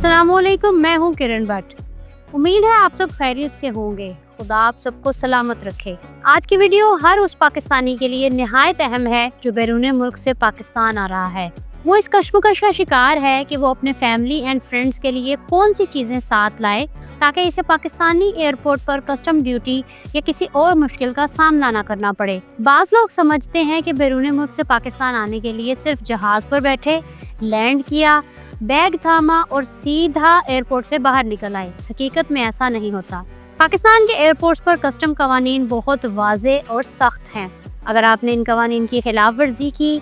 अस्सलामुअलैकुम, मैं हूँ किरण भट्ट। उम्मीद है आप सब खैरियत से होंगे। खुदा आप सबको सलामत रखे। आज की वीडियो हर उस पाकिस्तानी के लिए निहायत अहम है जो बैरून मुल्क से पाकिस्तान आ रहा है। वो इस कश्मकश का शिकार है कि वो अपने फैमिली एंड फ्रेंड्स के लिए कौन सी चीजें साथ लाए ताकि इसे पाकिस्तानी एयरपोर्ट पर कस्टम ड्यूटी या किसी और मुश्किल का सामना न करना पड़े। बाज़ लोग समझते हैं कि बैरून मुल्क से पाकिस्तान आने के लिए सिर्फ जहाज पर बैठे, लैंड किया, बैग थामा और सीधा एयरपोर्ट से बाहर निकल आए। हकीकत में ऐसा नहीं होता। पाकिस्तान के एयरपोर्ट्स पर कस्टम कवानीन बहुत वाज़े और सख्त हैं। अगर आपने इन कवानीन की खिलाफ वर्जी की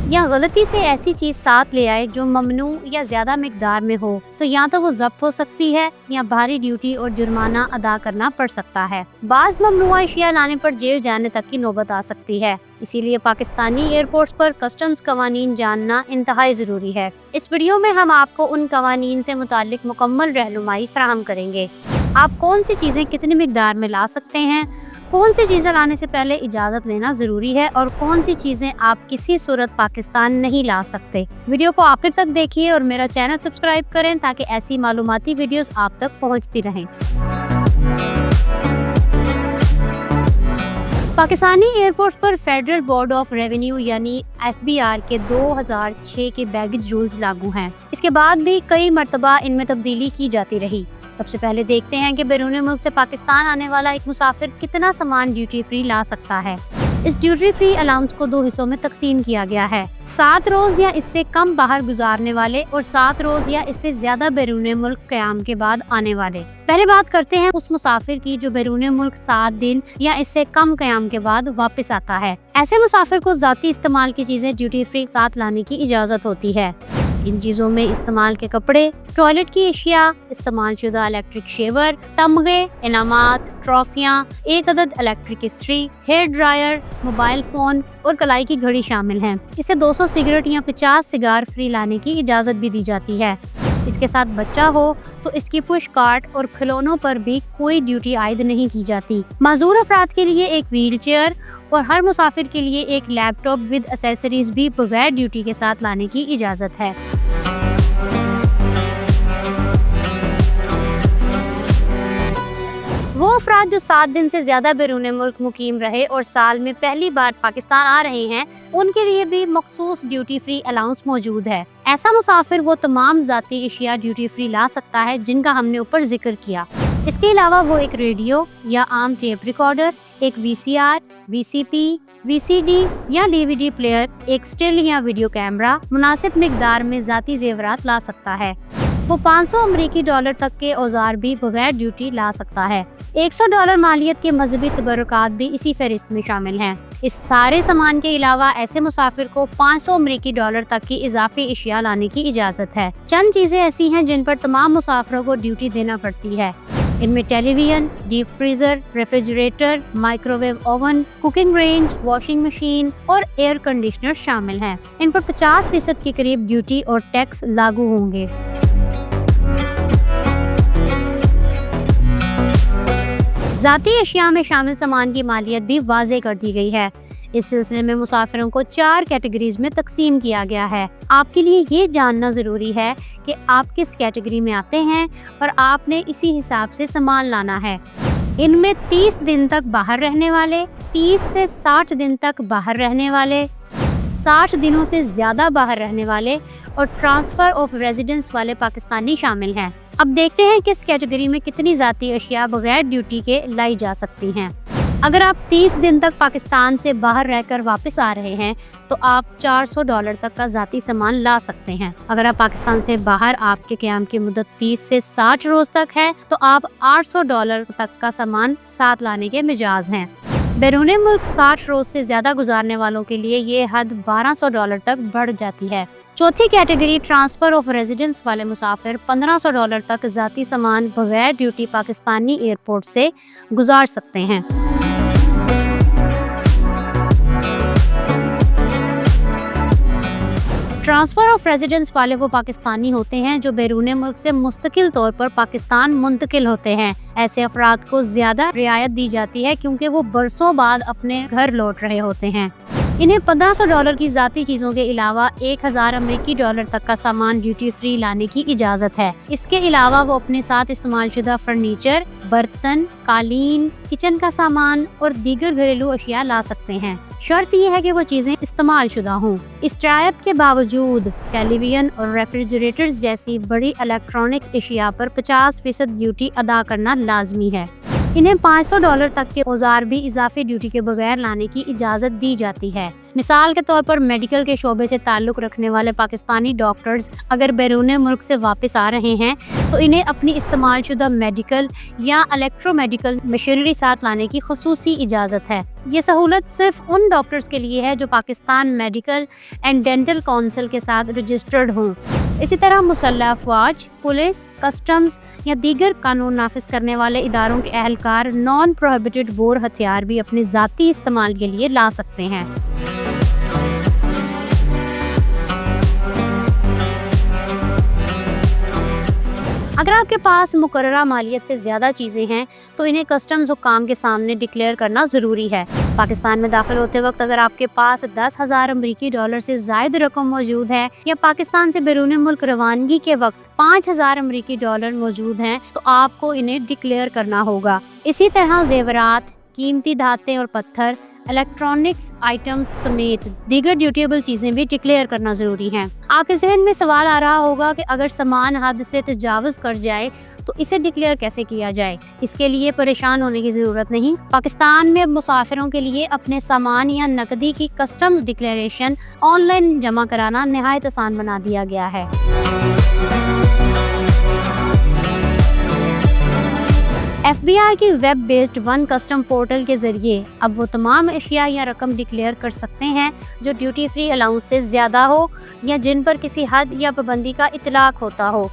या गलती से ऐसी चीज़ साथ ले आए जो ममनू या ज़्यादा मिकदार में हो तो या तो वो जब्त हो सकती है या भारी ड्यूटी और जुर्माना अदा करना पड़ सकता है। बाज़ ममनुआ अशिया लाने पर जेल जाने तक की नौबत आ सकती है। इसीलिए पाकिस्तानी एयरपोर्ट्स पर कस्टम्स कवानीन जानना इंतहाई ज़रूरी है। इस वीडियो में हम आपको उन कवानीन से मुताल्लिक मुकम्मल रहनुमाई फराहम करेंगे। आप कौन सी चीज़ें कितनी मिकदार में ला सकते हैं, कौन सी चीज़ें लाने से पहले इजाज़त लेना ज़रूरी है और कौन सी चीज़ें आप किसी सूरत पाकिस्तान नहीं ला सकते। वीडियो को आखिर तक देखिए और मेरा चैनल सब्सक्राइब करें ताकि ऐसी मालूमाती वीडियोस आप तक पहुंचती रहें। पाकिस्तानी एयरपोर्ट्स पर फेडरल बोर्ड ऑफ रेवेन्यू यानी FBR के 2006 के बैगेज रूल्स लागू हैं। इसके बाद भी कई मरतबा इनमें तब्दीली की जाती रही। सबसे पहले देखते हैं कि बैरून मुल्क से पाकिस्तान आने वाला एक मुसाफिर कितना सामान ड्यूटी फ्री ला सकता है। इस ड्यूटी फ्री अलाउंस को 2 हिस्सों में तकसीम किया गया है। 7 रोज या इससे कम बाहर गुजारने वाले और 7 रोज या इससे ज्यादा बैरून मुल्क क़याम के बाद आने वाले। पहले बात करते हैं उस मुसाफिर की जो बैरून मुल्क 7 दिन या इससे कम क़याम के बाद वापस आता है। ऐसे मुसाफिर को ज़ाती इस्तेमाल की चीजें ड्यूटी फ्री साथ लाने की इजाज़त होती है। इन चीज़ों में इस्तेमाल के कपड़े, टॉयलेट की अशिया, इस्तेमाल शुदा इलेक्ट्रिक शेवर, तमगे, इनामात, ट्रॉफियाँ, 1 अदद इलेक्ट्रिक इस्त्री, हेयर ड्रायर, मोबाइल फ़ोन और कलाई की घड़ी शामिल हैं। इसे 200 सिगरेट या 50 सिगार फ्री लाने की इजाज़त भी दी जाती है। इसके साथ बच्चा हो तो इसकी पुश कार्ट और खिलौनों पर भी कोई ड्यूटी आयद नहीं की जाती। माजूर अफराद के लिए एक व्हील चेयर और हर मुसाफिर के लिए एक लैपटॉप विद एक्सेसरीज भी बगैर ड्यूटी के साथ लाने की इजाज़त है। वो अफराद जो 7 दिन से ज्यादा बैरून मुल्क मुकीम रहे और साल में पहली बार पाकिस्तान आ रहे हैं, उनके लिए भी मखसूस ड्यूटी फ्री अलाउंस मौजूद है। ऐसा मुसाफिर वो तमाम ज़ाती अशिया ड्यूटी फ्री ला सकता है जिनका हमने ऊपर जिक्र किया। इसके अलावा वो एक रेडियो या आम टेप रिकॉर्डर, एक VCR, VCP, VCD या DVD प्लेयर, एक स्टिल या वीडियो कैमरा मुनासिब मिकदार में ज़ाती जेवरात ला सकता है। वो 500 अमरीकी डॉलर तक के औजार भी बगैर ड्यूटी ला सकता है। $100 मालियत के मजहबी तबरुकात भी इसी फहरिस्त में शामिल हैं। इस सारे सामान के अलावा ऐसे मुसाफिर को 500 अमरीकी डॉलर तक की इजाफी अशिया लाने की इजाज़त है। चंद चीज़ें ऐसी हैं जिन पर तमाम मुसाफिरों को ड्यूटी देना पड़ती है। इनमें television, deep freezer, refrigerator, microwave oven, cooking range, washing machine और एयर कंडीशनर शामिल हैं। इन पर 50% के करीब ड्यूटी और टैक्स लागू होंगे। ज़ाती अशिया में शामिल सामान की मालियत भी वाज़े कर दी गई है। इस सिलसिले में मुसाफिरों को 4 कैटेगरीज में तकसीम किया गया है। आपके लिए ये जानना ज़रूरी है कि आप किस कैटेगरी में आते हैं और आपने इसी हिसाब से सामान लाना है। इनमें 30 दिन तक बाहर रहने वाले, 30 से 60 दिन तक बाहर रहने वाले, 60 दिनों से ज़्यादा बाहर रहने वाले और ट्रांसफ़र ऑफ रेजिडेंस वाले पाकिस्तानी शामिल हैं। अब देखते हैं किस कैटेगरी में कितनी ज़ाती अशिया बगैर ड्यूटी के लाई जा सकती हैं। अगर आप 30 दिन तक पाकिस्तान से बाहर रहकर वापस आ रहे हैं तो आप $400 तक का ज़ाती सामान ला सकते हैं। अगर आप पाकिस्तान से बाहर आपके क़याम की मुद्दत 30 से 60 रोज़ तक है तो आप $800 तक का सामान साथ लाने के मिजाज हैं। बैरून मुल्क 60 रोज से ज्यादा गुजारने वालों के लिए ये हद $1200 तक बढ़ जाती है। चौथी कैटेगरी ट्रांसफर ऑफ रेजिडेंस वाले मुसाफिर $1500 तक ज़ाती सामान बगैर ड्यूटी पाकिस्तानी एयरपोर्ट से गुजार सकते हैं। ट्रांसफ़र ऑफ रेजिडेंस वाले वो पाकिस्तानी होते हैं जो बैरून मुल्क से मुस्तकिल तौर पर पाकिस्तान मुंतकिल होते हैं। ऐसे अफराद को ज़्यादा रियायत दी जाती है क्योंकि वो बरसों बाद अपने घर लौट रहे होते हैं। इन्हें $1500 की ज़ाती चीज़ों के अलावा $1000 तक का सामान ड्यूटी फ्री लाने की इजाज़त है। इसके अलावा वो अपने साथ इस्तेमाल शुदा फर्नीचर, बर्तन, कालीन, किचन का सामान और दीगर घरेलू अशिया ला सकते हैं। शर्त यह है कि वो चीज़ें इस्तेमाल शुदा हों। इस रियायत के बावजूद टेलीविजन और रेफ्रिजरेटर्स जैसी बड़ी इलेक्ट्रॉनिक्स अशिया पर 50% ड्यूटी अदा करना लाजमी है। इन्हें $500 तक के औजार भी इजाफी ड्यूटी के बगैर लाने की इजाज़त दी जाती है। मिसाल के तौर पर मेडिकल के शोबे से ताल्लुक़ रखने वाले पाकिस्तानी डॉक्टर्स अगर बैरून मुल्क से वापस आ रहे हैं तो इन्हें अपनी इस्तेमाल शुदा मेडिकल या इलेक्ट्रोमेडिकल मशीनरी साथ लाने की खुसूसी इजाज़त है। ये सहूलत सिर्फ उन डॉक्टर्स के लिए है जो Pakistan medical and dental council के साथ रजिस्टर्ड हों। इसी तरह मुसल्लह अफवाज, पुलिस, कस्टम्स या दीगर कानून नाफिज करने वाले इदारों के अहलकार नॉन प्रोहिबिटेड बोर हथियार भी अपने ज़ाती इस्तेमाल के लिए ला सकते हैं। अगर आपके पास मुकर्ररा मालियत से ज़्यादा चीज़ें हैं तो इन्हें कस्टम्स हुक्काम के सामने डिक्लेयर करना ज़रूरी है। पाकिस्तान में दाखिल होते वक्त अगर आपके पास $10,000 से ज़ायद रकम मौजूद है या पाकिस्तान से बैरून मुल्क रवानगी के वक्त $5,000 मौजूद हैं तो आपको इन्हें डिक्लेयर करना होगा। इसी तरह जेवरात, कीमती धातें और पत्थर, इलेक्ट्रॉनिक्स आइटम्स समेत दीगर ड्यूटेबल चीज़ें भी डिक्लेयर करना ज़रूरी हैं। आपके जहन में सवाल आ रहा होगा कि अगर सामान हद से तजावुज़ कर जाए तो इसे डिक्लेयर कैसे किया जाए। इसके लिए परेशान होने की ज़रूरत नहीं। पाकिस्तान में मुसाफिरों के लिए अपने सामान या नकदी की कस्टम्स डिक्लेरेशन ऑनलाइन जमा कराना नहायत आसान बना दिया गया है। FBI की web based one custom portal के जरिए अब वो तमाम अशिया या रकम डिक्लेयर कर सकते हैं जो ड्यूटी फ्री अलाउंस से ज़्यादा हो या जिन पर किसी हद या पाबंदी का इतलाक होता हो।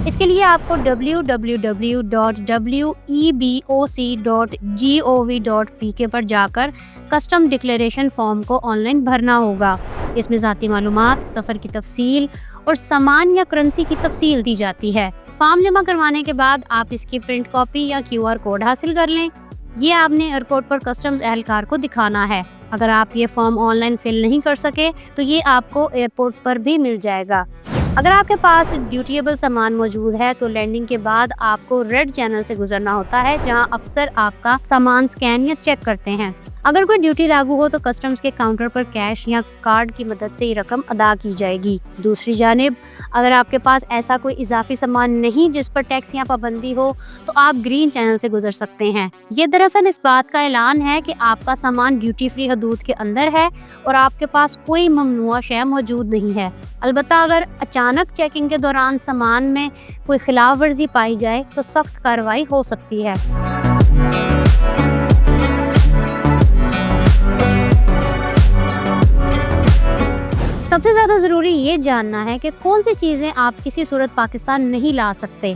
इसके लिए आपको www.weboc.gov.pk पर जाकर कस्टम डिक्लेरेशन फॉर्म को ऑनलाइन भरना होगा। इसमें ज़ाती मालूमात, सफ़र की तफसील और सामान या करेंसी की तफसील दी जाती है। फॉर्म जमा करवाने के बाद आप इसकी प्रिंट कॉपी या QR कोड हासिल कर लें। ये आपने एयरपोर्ट पर कस्टम्स एहलकार को दिखाना है। अगर आप ये फॉर्म ऑनलाइन फिल नहीं कर सके तो ये आपको एयरपोर्ट पर भी मिल जाएगा। अगर आपके पास ड्यूटेबल सामान मौजूद है तो लैंडिंग के बाद आपको रेड चैनल से गुजरना होता है जहां अफसर आपका सामान स्कैन या चेक करते हैं। अगर कोई ड्यूटी लागू हो तो कस्टम्स के काउंटर पर कैश या कार्ड की मदद से ये रकम अदा की जाएगी। दूसरी जानिब अगर आपके पास ऐसा कोई इजाफी सामान नहीं जिस पर टैक्स या पाबंदी हो तो आप ग्रीन चैनल से गुजर सकते हैं। ये दरअसल इस बात का ऐलान है कि आपका सामान ड्यूटी फ्री हदूद के अंदर है और आपके पास कोई ममनुआ शय मौजूद नहीं है। अलबत्ता अगर अचानक चेकिंग के दौरान सामान में कोई खिलाफ वर्जी पाई जाए तो सख्त कार्रवाई हो सकती है। सबसे ज़्यादा ज़रूरी ये जानना है कि कौन सी चीज़ें आप किसी सूरत पाकिस्तान नहीं ला सकते।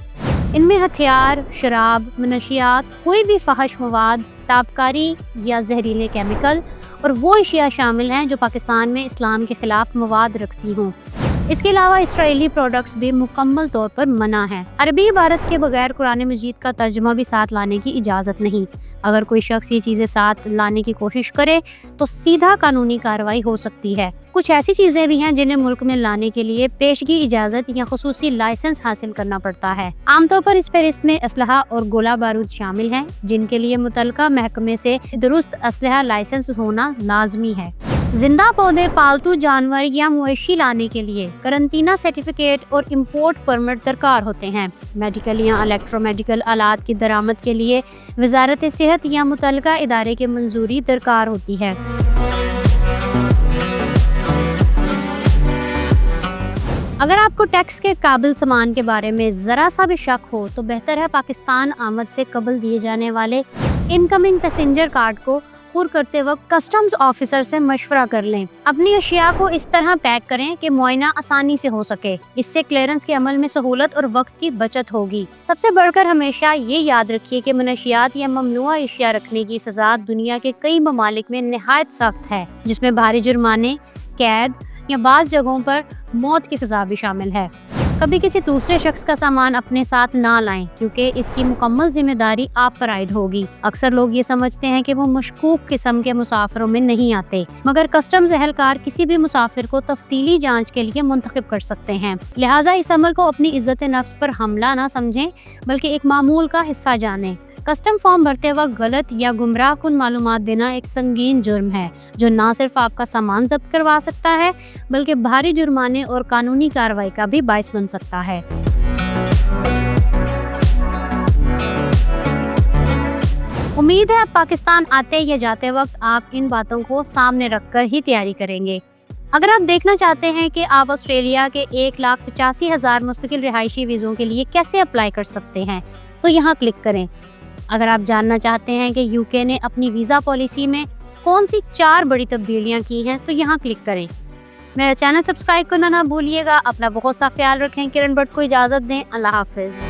इनमें हथियार, शराब, मनशियात, कोई भी फहश मवाद, ताबकारी या जहरीले केमिकल और वो अशिया शामिल हैं जो पाकिस्तान में इस्लाम के ख़िलाफ़ मवाद रखती हों। इसके अलावा इसराइली प्रोडक्ट्स भी मुकम्मल तौर पर मना है। अरबी इबारत के बगैर कुरान मजीद का तर्जुमा भी साथ लाने की इजाज़त नहीं। अगर कोई शख्स ये चीज़ें साथ लाने की कोशिश करे तो सीधा कानूनी कार्रवाई हो सकती है। कुछ ऐसी चीज़ें भी हैं जिन्हें मुल्क में लाने के लिए पेशगी इजाज़त या खुसूसी लाइसेंस हासिल करना पड़ता है। आमतौर पर इस फहरिस्त में असलहा और गोला बारूद शामिल हैं जिनके लिए मुतलका महकमे से दुरुस्त असलहा लाइसेंस होना लाजमी है। जिंदा पौधे, पालतू जानवर या मवेशी लाने के लिए करंटीना सर्टिफिकेट और इंपोर्ट परमिट दरकार होते हैं। मेडिकल या इलेक्ट्रोमेडिकल आलात की दरामद के लिए वजारत सेहत या मुतलका इदारे की मंजूरी दरकार होती है। अगर आपको टैक्स के काबिल सामान के बारे में ज़रा सा भी शक हो तो बेहतर है पाकिस्तान आमद से कबल दिए जाने वाले इनकमिंग पैसेंजर कार्ड को पुर करते वक्त कस्टम्स ऑफिसर से मशवरा कर लें। अपनी अशिया को इस तरह पैक करें कि मुआयना आसानी से हो सके। इससे क्लियरेंस के अमल में सहूलत और वक्त की बचत होगी। सबसे बढ़कर हमेशा ये याद रखिए कि मनशियात या ममनुआ अशिया रखने की सज़ा दुनिया के कई ममालिक में नहायत सख्त है, जिसमें भारी जुर्माने, कैद या बाज़ जगहों पर मौत की सज़ा भी शामिल है। कभी किसी दूसरे शख्स का सामान अपने साथ ना लाएं, क्योंकि इसकी मुकम्मल जिम्मेदारी आप पर आयद होगी। अक्सर लोग ये समझते हैं कि वो मशकूक किस्म के मुसाफिरों में नहीं आते, मगर कस्टम्स एहलकार किसी भी मुसाफिर को तफसीली जांच के लिए मुंतखब कर सकते हैं। लिहाजा इस अमल को अपनी इज्जत नफ्स पर हमला ना समझें, बल्कि एक मामूल का हिस्सा जानें। कस्टम फॉर्म भरते वक्त गलत या गुमराह कुन मालूमात देना एक संगीन जुर्म है, जो न सिर्फ आपका सामान जब्त करवा सकता है, बल्कि भारी जुर्माने और कानूनी कार्रवाई का भी बाइस बन सकता है। उम्मीद है अब पाकिस्तान आते या जाते वक्त आप इन बातों को सामने रखकर ही तैयारी करेंगे। अगर आप देखना चाहते हैं कि आप ऑस्ट्रेलिया के 1,85,000 मुस्तकिल रिहायशी वीज़ों के लिए कैसे अप्लाई कर सकते हैं, तो यहाँ क्लिक करें। अगर आप जानना चाहते हैं कि यूके ने अपनी वीज़ा पॉलिसी में कौन सी 4 बड़ी तब्दीलियां की हैं, तो यहाँ क्लिक करें। मेरा चैनल सब्सक्राइब करना ना भूलिएगा। अपना बहुत सा ख्याल रखें। किरण भट्ट को इजाज़त दें। अल्लाह हाफिज़।